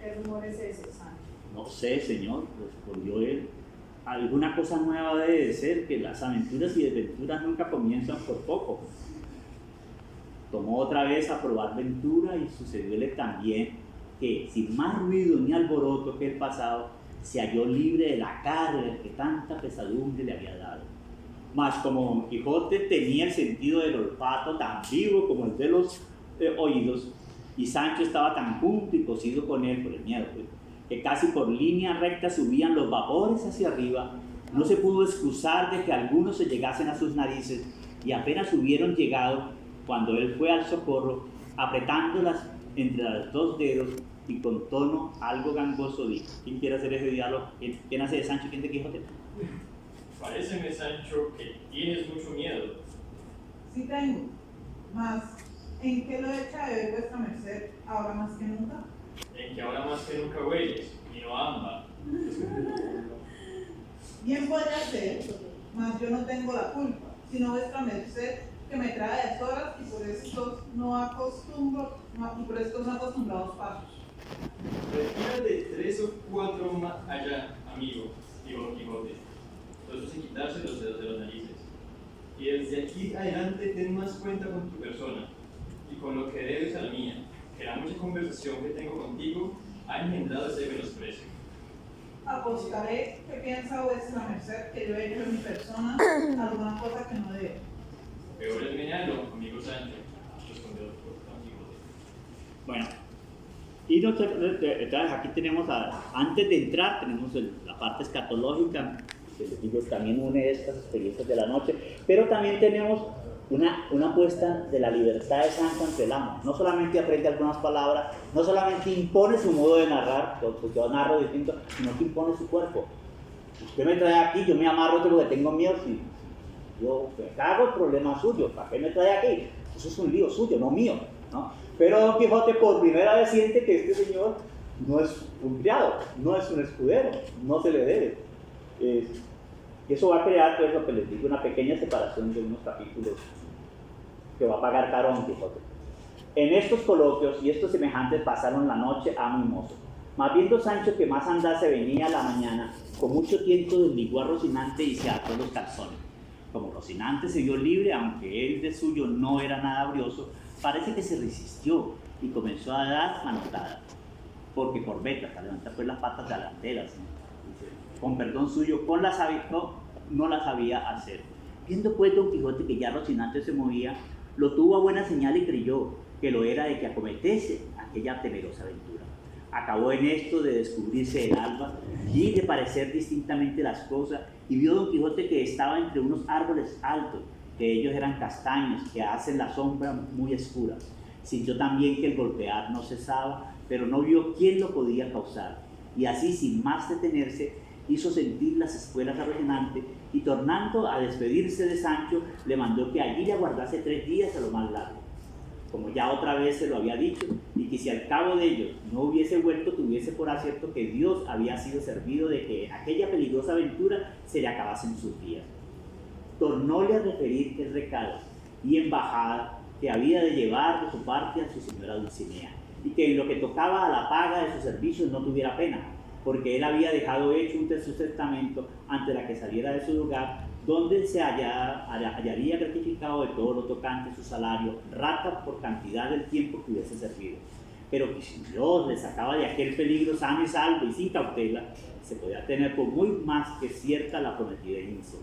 Speaker 5: ¿Qué rumor es ese, Sancho?
Speaker 1: No sé, señor, respondió él. Alguna cosa nueva debe de ser, que las aventuras y desventuras nunca comienzan por poco. Tomó otra vez a probar ventura y sucedióle también que, sin más ruido ni alboroto que el pasado, se halló libre de la carga que tanta pesadumbre le había dado. Mas como Don Quijote tenía el sentido del olfato tan vivo como el de los oídos, y Sancho estaba tan junto y cosido con él por el miedo, que casi por línea recta subían los vapores hacia arriba, no se pudo excusar de que algunos se llegasen a sus narices, y apenas hubieron llegado, cuando él fue al socorro, apretándolas entre los dos dedos y con tono algo gangoso dijo: ¿Quién quiere hacer ese diálogo? ¿Quién hace de Sancho y quién de Quijote?
Speaker 6: Paréceme, Sancho, que tienes mucho miedo.
Speaker 3: Sí tengo, mas ¿en qué lo echa de ver vuestra merced ahora más que nunca?
Speaker 6: En que ahora más que nunca hueles y no amba.
Speaker 3: Bien podría ser, mas yo no tengo la culpa, sino vuestra merced que me trae a deshoras y por estos no acostumbrados pasos.
Speaker 6: Retírate 3 o 4 más allá, amigo, dijo Don Quijote, todo sin quitarse los dedos de las narices. Y desde aquí adelante ten más cuenta con tu persona y con lo que debes a la mía, que la mucha conversación que tengo contigo ha engendrado ese menosprecio.
Speaker 3: Apostaré que piensa vuestra merced que yo he hecho en mi persona alguna cosa que no debo.
Speaker 6: Peor es engañarlo, amigo Sancho, respondió Don Quijote.
Speaker 1: Bueno, y entonces aquí tenemos, antes de entrar, tenemos la parte escatológica, que les digo, también une estas experiencias de la noche, pero también tenemos una puesta de la libertad de Sancho ante el amo. No solamente aprende algunas palabras, no solamente impone su modo de narrar, porque yo narro distinto, sino que impone su cuerpo. Usted me trae aquí, yo me amarro porque tengo miedo, si yo me cago, el problema suyo, ¿para qué me trae aquí? Eso es un lío suyo, no mío, ¿no? Pero Don Quijote por primera vez siente que este señor no es un criado, no es un escudero, no se le debe. Eso va a crear, pues, lo que les digo, una pequeña separación de unos capítulos que va a pagar caro Don Quijote. En estos coloquios y estos semejantes pasaron la noche amo y mozo. Mas viendo Sancho que más andase venía a la mañana, con mucho tiempo desligó a Rocinante y se ató los calzones. Como Rocinante se vio libre, aunque él de suyo no era nada brioso, parece que se resistió y comenzó a dar manotadas, porque corbeta, hasta levantar pues las patas delanteras, ¿no? Con perdón suyo, no la sabía hacer. Viendo pues Don Quijote que ya Rocinante se movía, lo tuvo a buena señal y creyó que lo era de que acometiese aquella temerosa aventura. Acabó en esto de descubrirse el alba y de parecer distintamente las cosas, y vio Don Quijote que estaba entre unos árboles altos, que ellos eran castaños, que hacen la sombra muy escura. Sintió también que el golpear no cesaba, pero no vio quién lo podía causar, y así, sin más detenerse, hizo sentir las espuelas a Rocinante, y tornando a despedirse de Sancho, le mandó que allí le aguardase 3 días a lo más largo, como ya otra vez se lo había dicho, y que si al cabo de ellos no hubiese vuelto, tuviese por acierto que Dios había sido servido de que aquella peligrosa aventura se le acabase en sus días. Tornóle a referir el recado y embajada que había de llevar de su parte a su señora Dulcinea, y que en lo que tocaba a la paga de sus servicios no tuviera pena, porque él había dejado hecho un tercer testamento antes de que saliera de su lugar, donde se hallaría gratificado de todo lo tocante a su salario, rata por cantidad del tiempo que hubiese servido. Pero que si Dios le sacaba de aquel peligro sano y salvo y sin cautela, se podía tener por muy más que cierta la prometida inicio.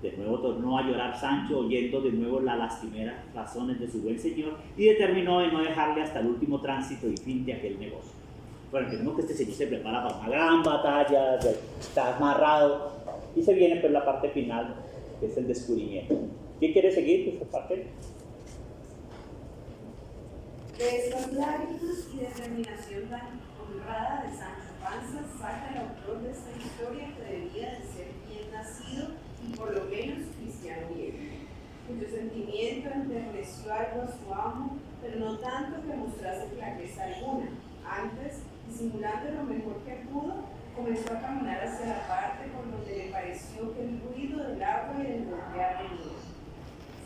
Speaker 1: De nuevo tornó a llorar Sancho, oyendo de nuevo las lastimeras razones de su buen señor, y determinó de no dejarle hasta el último tránsito y fin de aquel negocio. Bueno, entendemos que este señor se prepara para una gran batalla, está amarrado, y se viene pues la parte final, que es el descubrimiento. ¿Quién quiere seguir esta parte?
Speaker 7: De estas lágrimas y determinación tan honrada de Sancho Panza saca el autor de esta historia que debía de ser bien nacido y por lo menos cristiano viejo, cuyo sentimiento enterneció algo a su amo, pero no tanto que mostrase flaqueza alguna. Antes, disimulando lo mejor que pudo, comenzó a caminar hacia la parte por donde le pareció que el ruido del agua y del golpear venía.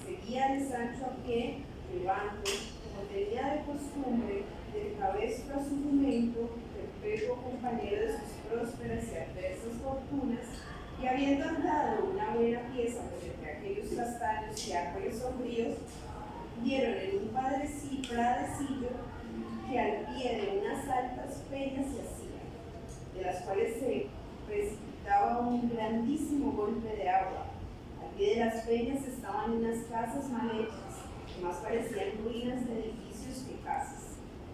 Speaker 7: Seguía de Sancho a pie, llevando, como tenía de costumbre, del cabestro a su jumento, perpetuo compañero de sus prósperas y adversas fortunas, y habiendo andado una buena pieza por entre aquellos castaños y árboles sombríos, vieron en un pradecillo que al pie de unas altas peñas se hacía, de las cuales se precipitaba un grandísimo golpe de agua. Al pie de las peñas estaban unas casas mal hechas, que más parecían ruinas de edificios que casas,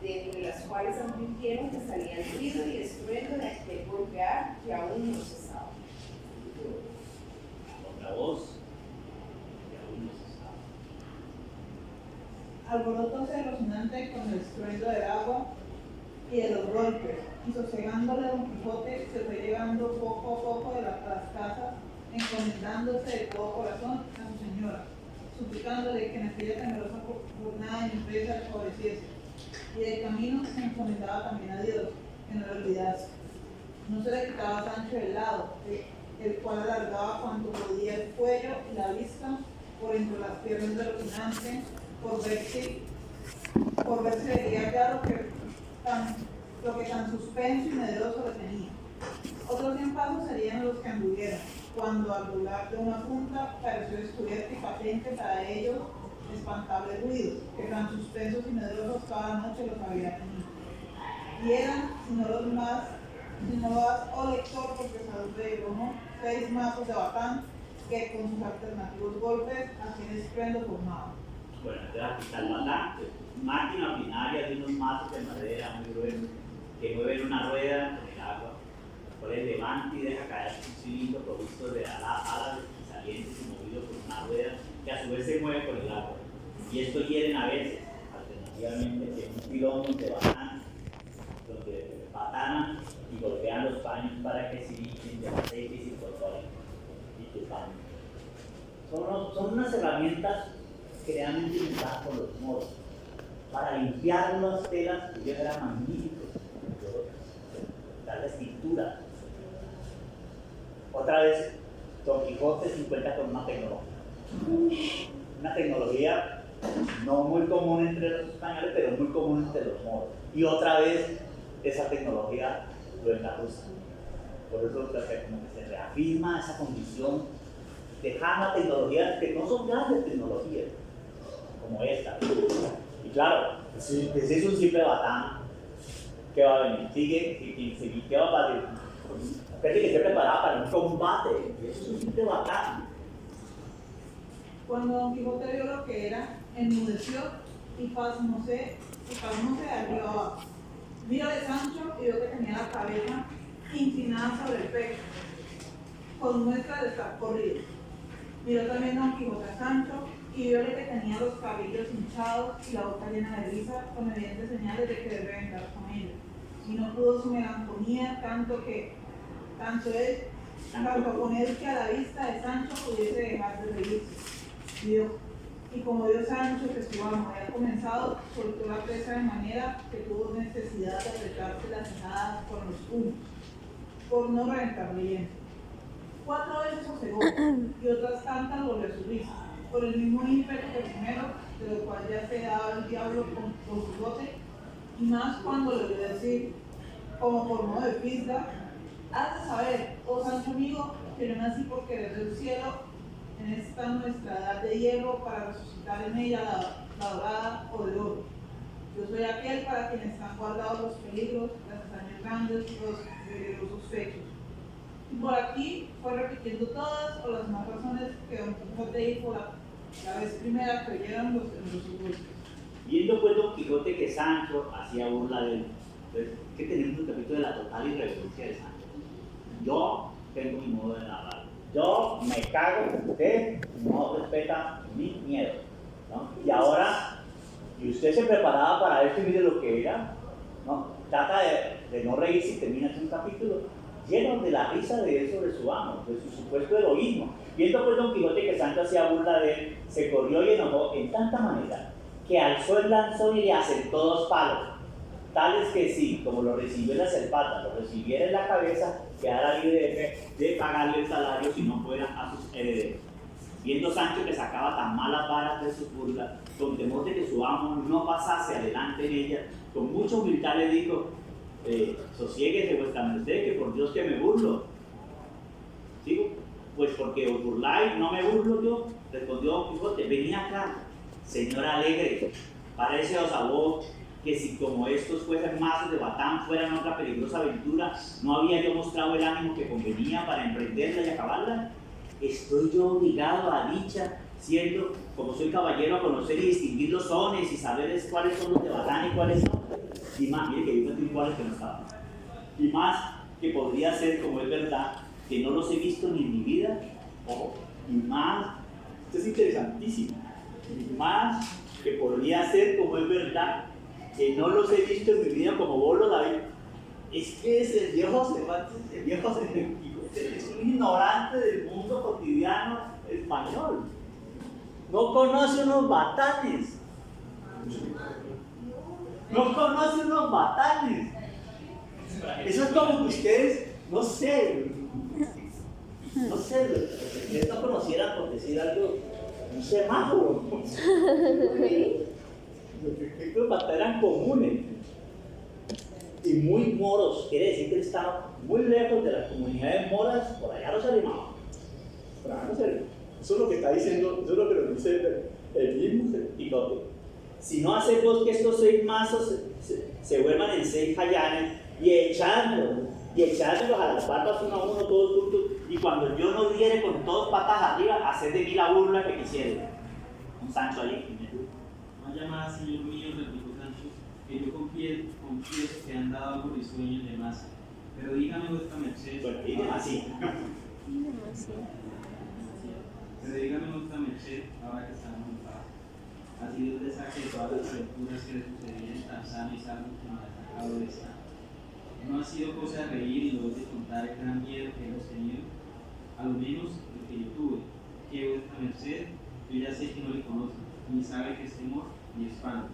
Speaker 7: de entre las cuales advirtieron que salía el ruido y estruendo de aquel golpear que aún no cesaba.
Speaker 1: Otra voz, que aún no cesaba.
Speaker 3: Alborotóse Rocinante con el estruendo del agua y de los golpes, y sosegándole a Don Quijote se fue llegando poco a poco de las casas, encomendándose de todo corazón a su señora, suplicándole que en aquella temerosa jornada de empresa le favoreciese, y del camino se encomendaba también a Dios, que no le olvidase. No se le quitaba a Sancho del lado, el cual alargaba cuanto podía el cuello y la vista por entre las piernas de Rocinante, por ver si veía ya lo que tan suspenso y medroso le tenía. Otros 100 pasos serían los que anduvieron, cuando al doblar de una punta pareció descubierto y patente para ellos espantables ruidos, que tan suspensos y medrosos cada noche los había tenido. Y eran, si no vas, oh lector, porque sabe, ¿no? 6 mazos de batán que con sus alternativos golpes hacían estruendo formado.
Speaker 1: Bueno, entonces aquí está el batán, máquina ordinaria de unos mazos de madera muy gruesos que mueven una rueda con el agua, por el levanta y deja caer un cilindro provisto de alas salientes y movido por una rueda que a su vez se mueve por el agua. Y esto hieren a veces, alternativamente, que un pilón de batán, donde batanan y golpean los paños para que se limpien de aceite y se incorporen y que son unas herramientas creadamente inventadas por los moros para limpiar las telas que ellos eran magníficos, darles pintura. Otra vez, Don Quijote se encuentra con una tecnología no muy común entre los españoles, pero muy común entre los moros. Y otra vez, esa tecnología lo engarusa. Por eso como que se reafirma esa condición de dejar tecnologías que no son grandes tecnologías, como esta. Y claro, si es un simple batán, ¿qué va a venir? ¿Qué va a pasar? Gente que esté preparada para un combate, eso es un simple batán.
Speaker 3: Cuando Don Quijote vio lo que era, enmudeció y pasmóse de arriba abajo. Miró de Sancho y vio que tenía la cabeza inclinada sobre el pecho, con muestra de estar corrido. Miró también Don Quijote a Sancho y y viole que tenía los cabellos hinchados y la boca llena de risa, con evidentes señales de que debe vengar con ella. Y no pudo su melancolía tanto con él que a la vista de Sancho pudiese dejar de reírse. Y como vio Sancho que su amo había comenzado, soltó la presa de manera que tuvo necesidad de apretarse la cenada con los puños, por no reventarle bien. 4 veces osegó, y otras tantas volvió a su risa, por el mismo ímpetu que primero, de lo cual ya se daba el diablo con su bote, y más cuando le oyó decir, como por modo de fisga: has de saber, oh Sancho amigo, que yo nací por querer del cielo en esta nuestra edad de hierro para resucitar en ella la dorada o de oro. Yo soy aquel para quien están guardados los peligros, las hazañas grandes y los peligrosos fechos. Y por aquí fue repitiendo todas o las más razones que Don Quijote dijo la vez primera que oyeron los ilustres.
Speaker 1: Viendo pues Don Quijote que Sancho hacía burla de él, entonces, ¿qué tenemos en el capítulo de la total irreverencia de Sancho? Yo tengo mi modo de narrar. Yo me cago en usted, no respeta mi miedo, ¿no? Y ahora, y usted se preparaba para esto y mire lo que era, ¿no? Trata de no reírse y termina un capítulo lleno de la risa de él sobre su amo, de su supuesto heroísmo. Viendo pues Don Quijote que Sancho hacía burla de él, se corrió y enojó en tanta manera que alzó el lanzón y le asentó 2 palos, tales que si, como lo recibió en la cervata, lo recibiera en la cabeza, quedara libre de pagarle el salario si no fuera a sus herederos. Viendo Sancho que sacaba tan malas varas de sus burlas, con temor de que su amo no pasase adelante en ella, con mucha humildad le dijo: sosiéguese vuestra merced, que por Dios que me burlo. ¿Sigo? Pues porque os burláis, no me burlo yo, respondió Don Quijote. Venía acá, señora alegre, pareceos a vos que si como estos fuesen mazos de batán fueran otra peligrosa aventura, ¿no había yo mostrado el ánimo que convenía para emprenderla y acabarla? Estoy yo obligado a dicha, siendo, como soy caballero, a conocer y distinguir los sones y saber cuáles son los de batán y cuáles no. Y más, mire que yo tengo iguales que no estaban. Y más que podría ser, como es verdad, que no los he visto ni en mi vida. Ojo, y más, esto es interesantísimo, y más que podría ser, como es verdad, que no los he visto en mi vida como vos lo sabés. Es que es el viejo Cervantes, el viejo Quijote, es un ignorante del mundo cotidiano español. No conoce unos batanes. No conoce unos batanes. Eso es como que ustedes, no sé, ustedes no conocieran, por decir algo, un semáforo. Los batanes eran comunes y muy moros, quiere decir que estaban muy lejos de las comunidades moras, por allá no se animaban. Eso es lo que está diciendo, eso es lo que nos dice el mismo Quijote. Si no hace vos que estos 6 mazos se vuelvan en 6 jayanes y echándolos a las patas uno a uno todos juntos, y cuando yo no diere con todos patas arriba, hacer de mí la burla que quisiera. Un Sancho ahí.
Speaker 8: No llamada, señor mío, replicó Sancho, que yo confieso que han dado algo risueño de más. Pero dígame vuestra merced.
Speaker 1: Bueno, dígame así.
Speaker 8: Pero dígame vuestra merced, ahora que estamos en paz. Ha sido el desastre de todas las aventuras que le sucedían en tan sano y salvo que me ha sacado de esta. No ha sido cosa de reír y luego de contar el gran miedo que hemos tenido, a lo menos el que yo tuve, que vuestra merced, yo ya sé que no le conoce, ni sabe que es temor ni espanto.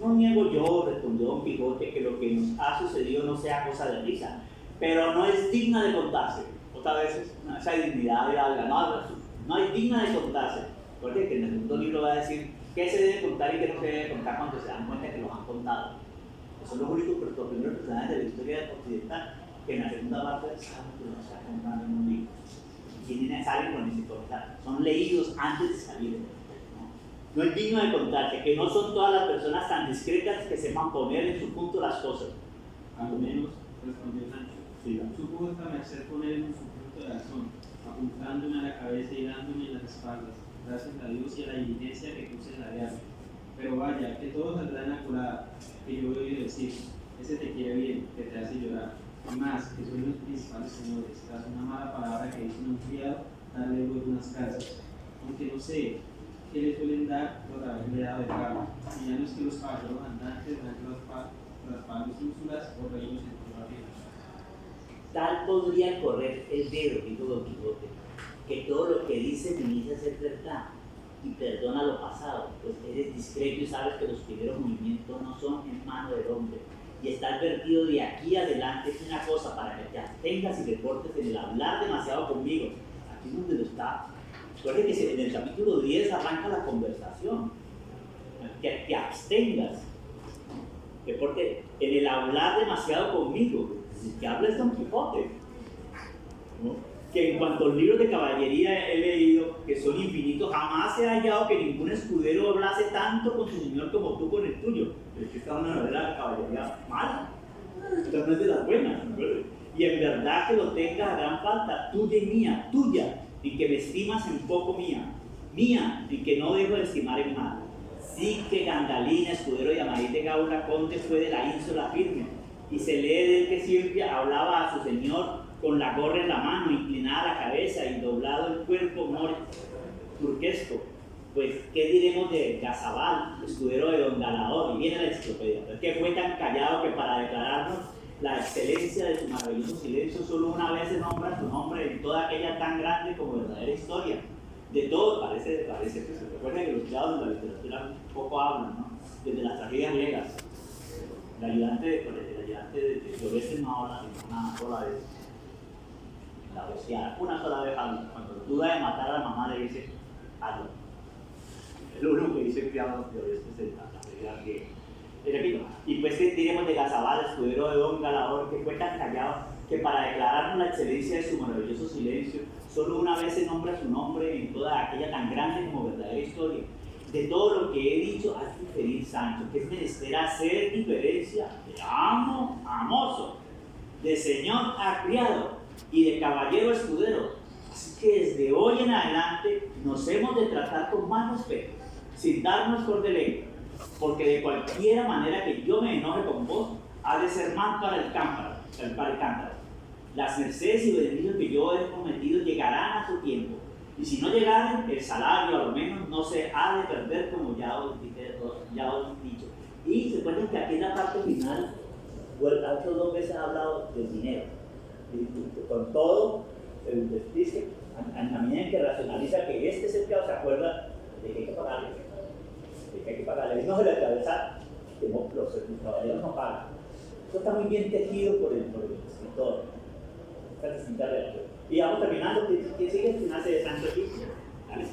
Speaker 1: No niego yo, respondió Don Quijote, que lo que nos ha sucedido no sea cosa de risa, pero no es digna de contarse. Otras veces, esa dignidad de alga, no es digna de contarse. Porque que en el segundo libro va a decir qué se debe contar y qué no se debe contar cuando se dan cuenta que los han contado. Son los únicos, los primeros personajes de la historia occidental que en la segunda parte saben que los está contando en un libro. Quienes salen con ese contar, son leídos antes de salir. No es digno de contarse, que no son todas las personas tan discretas que sepan poner en su punto las cosas.
Speaker 8: A lo menos, respondió Sancho,
Speaker 1: Sí.
Speaker 8: supo vuestra merced poner en su punto de razón, apuntándome a la cabeza y dándome en las espaldas, gracias a Dios y a la diligencia que puse en la diablo. Pero vaya, que todo saldrá en la curada, que yo he oído decir, ese te quiere bien, que te hace llorar. Y más, que son los principales señores, tras una mala palabra que dice un criado, darle luego unas casas. Aunque no sé, ¿qué le suelen dar por haberle dado de pago? Y ya no es que los caballeros andantes dan las palos ínsulas o reinos en toda vida.
Speaker 1: Tal podría correr el dedo, dijo Don Quijote, que todo lo que dice inicia a ser verdad y perdona lo pasado, pues eres discreto y sabes que los primeros movimientos no son en mano del hombre. Y está advertido de aquí adelante es una cosa para que te abstengas y te portes en el hablar demasiado conmigo. Aquí es donde lo está. Recuerden que en el capítulo 10 arranca la conversación. Que te abstengas. Porque en el hablar demasiado conmigo, que hables Don Quijote, ¿no? Que en cuanto a los libros de caballería he leído, que son infinitos, jamás he hallado que ningún escudero hablase tanto con su señor como tú con el tuyo. Pero es que esta es una novela de caballería mala, esta no es de las buenas, ¿no? Y en verdad que lo tengas a gran falta, tuya y mía, tuya, y que me estimas en poco mía, mía, y que no dejo de estimar en mal. Sí que Gandalín, escudero de Amadís de Gaula, conde fue de la ínsula firme, y se lee de él que siempre hablaba a su señor con la gorra en la mano, inclinada la cabeza y doblado el cuerpo turquesco. Pues, ¿qué diremos de Gazabal, escudero de Don Galador? Y viene la enciclopedia. Es que fue tan callado que para declararnos la excelencia de su maravilloso silencio, solo una vez se nombra su nombre en toda aquella tan grande como verdadera historia. De todo, parece que se recuerda que los criados de la literatura poco hablan, ¿no? Desde las tragedias griegas. El ayudante de Orestes no habla sino una sola vez. La bestia, una sola vez habla. Cuando duda de matar a la mamá le dice, hazlo. Es lo único que dice el criado de Orestes en la tragedia griega. Repito, y pues diremos de Gazabal, escudero de Don Galador, que fue tan callado que para declararnos la excelencia de su maravilloso silencio, solo una vez se nombra su nombre en toda aquella tan grande como verdadera historia. De todo lo que he dicho, hay que inferir, Sancho, que es menester hacer diferencia de amo a mozo, de señor a criado y de caballero a escudero. Así que desde hoy en adelante nos hemos de tratar con más respeto, sin darnos por delego, porque de cualquiera manera que yo me enoje con vos, ha de ser más para el cántaro. Las mercedes y beneficios que yo he prometido llegarán a su tiempo, y si no llegaran, el salario a lo menos no se ha de perder, como ya os he dicho. Y se cuentan que aquí en la parte final, otras 2 veces ha hablado del dinero, y con todo el desplice, a medida en que racionaliza que este es el que se acuerda de que hay que pagarle, no se le atravesa que los caballeros no pagan. Esto está muy bien tejido por el escritor, esta distinta relación. Y vamos terminando, ¿qué sigue el final de Sancho aquí? ¿Vale?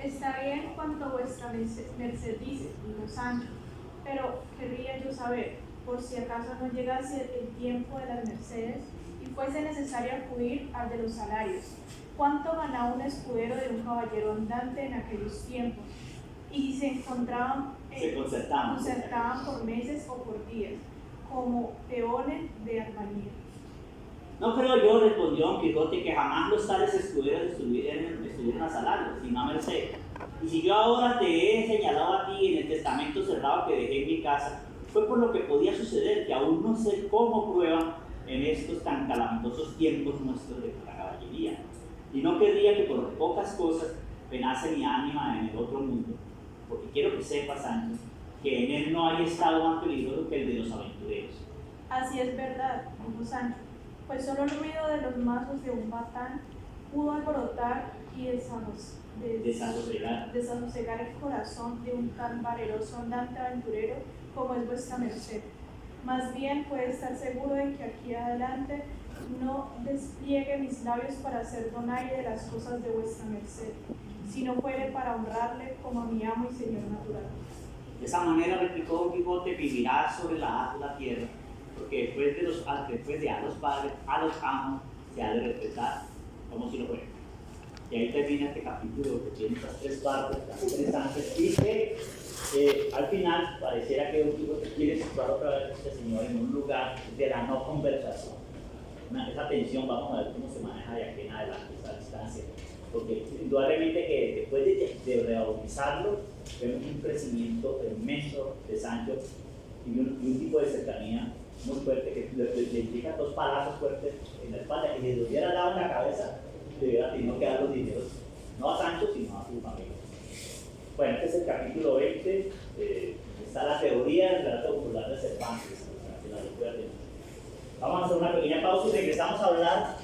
Speaker 9: Está bien cuanto vuestra merced dice, dijo Sancho, pero querría yo saber, por si acaso no llegase el tiempo de las mercedes y fuese necesario acudir al de los salarios, ¿cuánto ganaba un escudero de un caballero andante en aquellos tiempos? Y se encontraban, concertaban por meses o por días, como peones de albañil.
Speaker 1: No creo yo, respondió Don Quijote, que jamás los tales escuderos estuvieron a salario, sino a merced. Y si yo ahora te he señalado a ti en el testamento cerrado que dejé en mi casa, fue por lo que podía suceder, que aún no sé cómo prueban en estos tan calamitosos tiempos nuestros de la caballería. Y no querría que por pocas cosas penase mi ánima en el otro mundo, porque quiero que sepas, Sancho, que en él no hay estado más peligroso que el de los aventureros.
Speaker 9: Así es verdad, dijo Sancho, pues solo el ruido de los mazos de un batán pudo alborotar y desasosegar el corazón de un tan valeroso andante aventurero como es vuestra merced. Más bien puede estar seguro de que aquí adelante no despliegue mis labios para hacer donaire de las cosas de vuestra merced, si no fuere para honrarle como a mi amo y señor natural.
Speaker 1: De esa manera, replicó Don Quijote, vivirá sobre la tierra, porque después de a los padres, a los amos, se ha de respetar como si lo fuera. Y ahí termina este capítulo que tiene estas 3 partes tan interesantes y que al final pareciera que Don Quijote quiere situar otra vez a este señor en un lugar de la no conversación. Esa tensión, vamos a ver cómo se maneja de aquí en adelante esa distancia, porque indudablemente que después de rebautizarlo vemos un crecimiento inmenso de Sancho y un tipo de cercanía muy fuerte que le implica 2 palazos fuertes en la espalda, y si le hubiera dado en la cabeza le hubiera tenido que dar los dineros, no a Sancho sino a su familia. Bueno, es el capítulo 20, está la teoría del relato popular de Cervantes, para que la recuerden. Vamos a hacer una pequeña pausa y regresamos a hablar